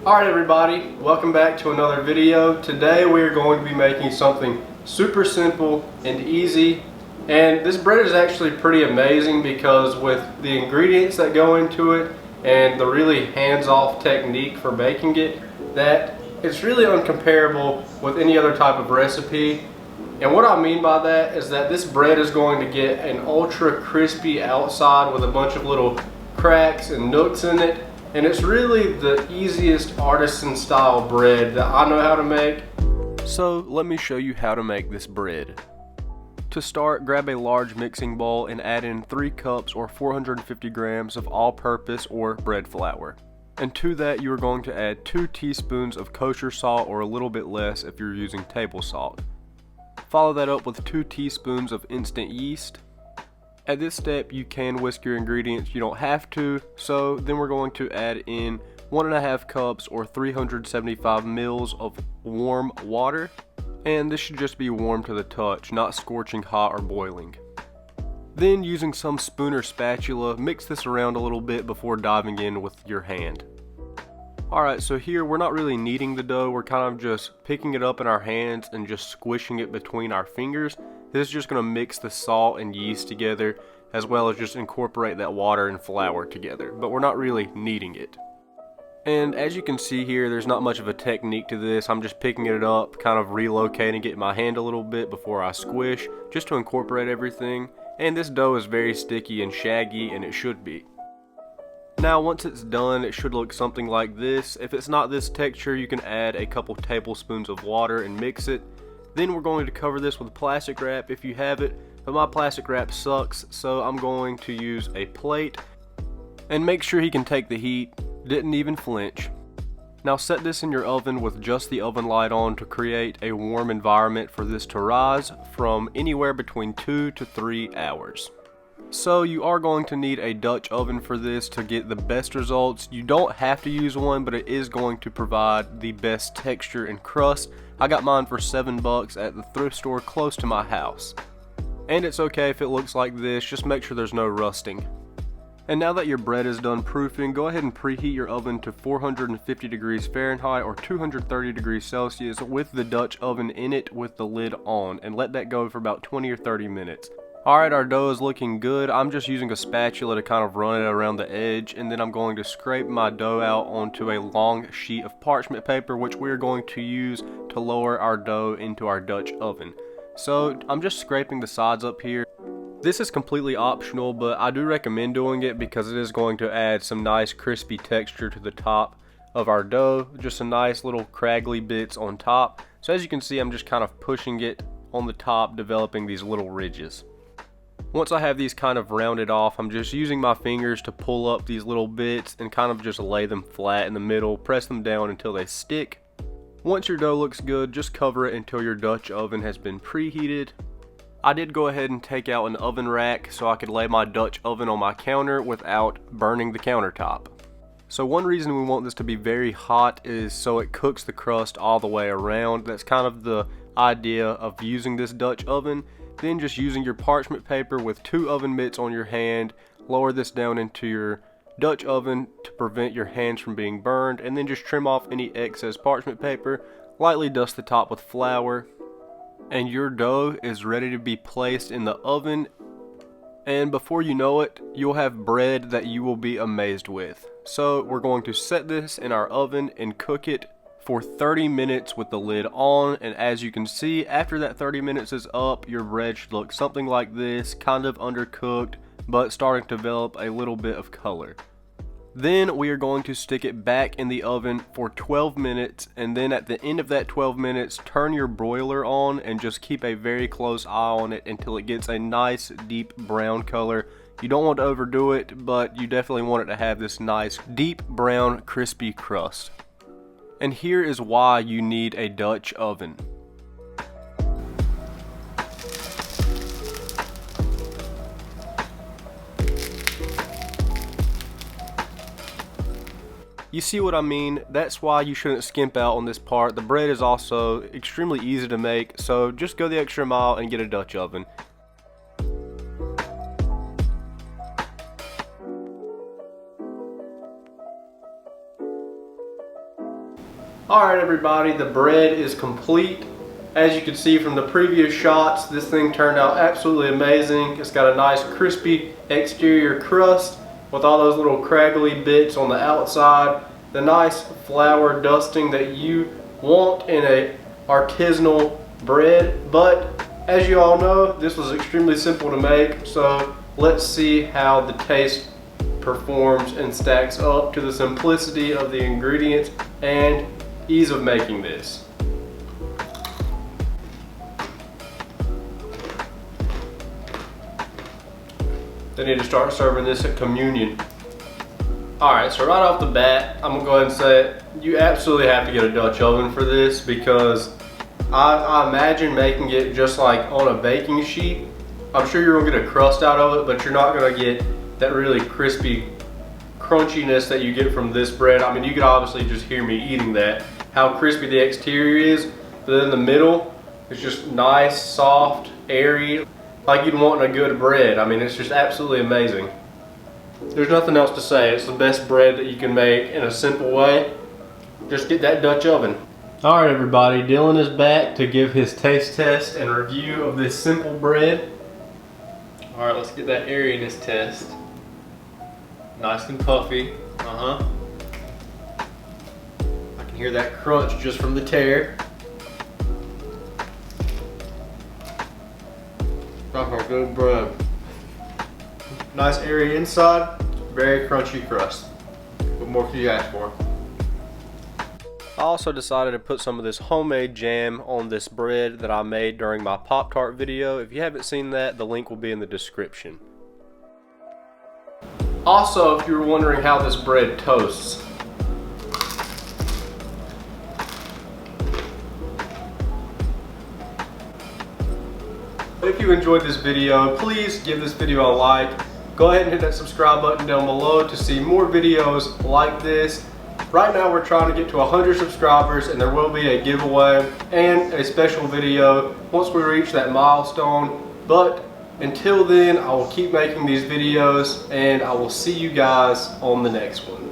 Alright everybody, welcome back to another video. Today we are going to be making something super simple and easy. And this bread is actually pretty amazing because with the ingredients that go into it and the really hands-off technique for making it, that it's really uncomparable with any other type of recipe. And what I mean by that is that this bread is going to get an ultra crispy outside with a bunch of little cracks and nooks in it. And it's really the easiest artisan style bread that I know how to make. So let me show you how to make this bread. To start, grab a large mixing bowl and add in 3 cups or 450 grams of all-purpose or bread flour. And to that you are going to add 2 teaspoons of kosher salt, or a little bit less if you're using table salt. Follow that up with 2 teaspoons of instant yeast. At this step you can whisk your ingredients, you don't have to. So then we're going to add in 1.5 cups or 375 mils of warm water. And this should just be warm to the touch, not scorching hot or boiling. Then using some spoon or spatula, mix this around a little bit before diving in with your hand. Alright, so here we're not really kneading the dough, we're kind of just picking it up in our hands and just squishing it between our fingers. This is just going to mix the salt and yeast together, as well as just incorporate that water and flour together, but we're not really kneading it. And as you can see here, there's not much of a technique to this. I'm just picking it up, kind of relocating it in my hand a little bit before I squish, just to incorporate everything. And this dough is very sticky and shaggy, and it should be. Now once it's done, it should look something like this. If it's not this texture, you can add a couple tablespoons of water and mix it. Then we're going to cover this with plastic wrap if you have it, but my plastic wrap sucks, so I'm going to use a plate. And make sure he can take the heat, didn't even flinch. Now set this in your oven with just the oven light on to create a warm environment for this to rise from anywhere between 2 to 3 hours. So you are going to need a Dutch oven for this to get the best results. You don't have to use one, but it is going to provide the best texture and crust. I got mine for $7 at the thrift store close to my house. And it's okay if it looks like this, just make sure there's no rusting. And now that your bread is done proofing, go ahead and preheat your oven to 450 degrees Fahrenheit or 230 degrees Celsius with the Dutch oven in it with the lid on, and let that go for about 20 or 30 minutes. Alright, our dough is looking good. I'm just using a spatula to kind of run it around the edge, and then I'm going to scrape my dough out onto a long sheet of parchment paper, which we're going to use to lower our dough into our Dutch oven. So I'm just scraping the sides up here. This is completely optional, but I do recommend doing it because it is going to add some nice crispy texture to the top of our dough. Just some nice little craggly bits on top. So as you can see, I'm just kind of pushing it on the top, developing these little ridges. Once I have these kind of rounded off, I'm just using my fingers to pull up these little bits and kind of just lay them flat in the middle, press them down until they stick. Once your dough looks good, just cover it until your Dutch oven has been preheated. I did go ahead and take out an oven rack so I could lay my Dutch oven on my counter without burning the countertop. So one reason we want this to be very hot is so it cooks the crust all the way around. That's kind of the idea of using this Dutch oven. Then just using your parchment paper with 2 oven mitts on your hand, lower this down into your Dutch oven to prevent your hands from being burned, and then just trim off any excess parchment paper, lightly dust the top with flour, and your dough is ready to be placed in the oven. And before you know it, you'll have bread that you will be amazed with. So we're going to set this in our oven and cook it for 30 minutes with the lid on, and as you can see, after that 30 minutes is up, your bread should look something like this, kind of undercooked, but starting to develop a little bit of color. Then we are going to stick it back in the oven for 12 minutes, and then at the end of that 12 minutes, turn your broiler on and just keep a very close eye on it until it gets a nice deep brown color. You don't want to overdo it, but you definitely want it to have this nice deep brown crispy crust. And here is why you need a Dutch oven. You see what I mean? That's why you shouldn't skimp out on this part. The bread is also extremely easy to make, so just go the extra mile and get a Dutch oven. Alright everybody, the bread is complete. As you can see from the previous shots, this thing turned out absolutely amazing. It's got a nice crispy exterior crust with all those little craggly bits on the outside. The nice flour dusting that you want in a artisanal bread. But as you all know, this was extremely simple to make, so let's see how the taste performs and stacks up to the simplicity of the ingredients and ease of making this. They need to start serving this at communion. Alright, so right off the bat, I'm gonna go ahead and say you absolutely have to get a Dutch oven for this, because I imagine making it just like on a baking sheet. I'm sure you're gonna get a crust out of it, but you're not gonna get that really crispy crunchiness that you get from this bread. I mean, you can obviously just hear me eating that, how crispy the exterior is, but then the middle is just nice, soft, airy, like you'd want in a good bread. I mean, it's just absolutely amazing. There's nothing else to say. It's the best bread that you can make in a simple way. Just get that Dutch oven. Alright everybody, Dylan is back to give his taste test and review of this simple bread. Alright, let's get that airiness test. Nice and puffy. I can hear that crunch just from the tear. That's a good bread. Nice airy inside, very crunchy crust. What more could you ask for? I also decided to put some of this homemade jam on this bread that I made during my Pop-Tart video. If you haven't seen that, the link will be in the description. Also, if you were wondering how this bread toasts, if you enjoyed this video, please give this video a like. Go ahead and hit that subscribe button down below to see more videos like this. Right now we're trying to get to 100 subscribers, and there will be a giveaway and a special video once we reach that milestone. But until then, I will keep making these videos, and I will see you guys on the next one.